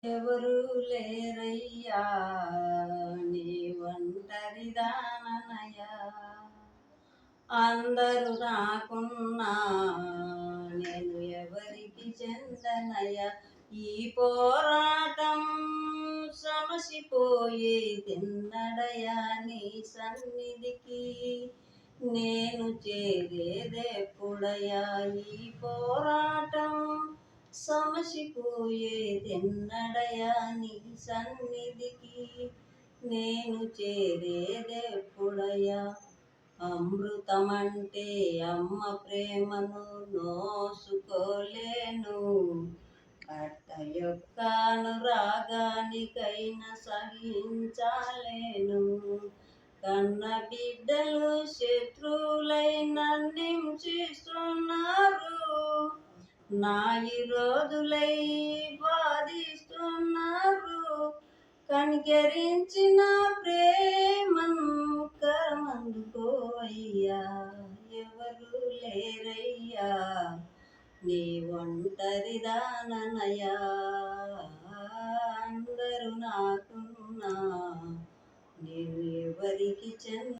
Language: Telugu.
ఎవరు లేరయ్యా నీ ఒంటరిదాననయ్యా అందరూ నాకున్నా నేను ఎవరికి చెందనయ్యా ఈ పోరాటం సమసిపోయే తిన్నడయా నీ సన్నిధికి నేను చేరేదెప్పుడయా ఈ పోరాటం సమసిపోయేదెన్నడయా నీ సన్నిధికి నేను చేరేదెప్పుడయా అమృతమంటే అమ్మ ప్రేమను నోసుకోలేను అట్ట యొక్క అనురాగానికైనా సహించాలేను కన్న బిడ్డలు శత్రువులైన హింసిస్తున్నారు నా విరోధులై బాధిస్తున్నారు కనికరించిన ప్రేమను కరమందుకోవయ్యా ఎవరు లేరయ్యా నీ ఒంటరిదాననయ్యా అందరూ నాకున్నా నేను ఎవరికి చెంద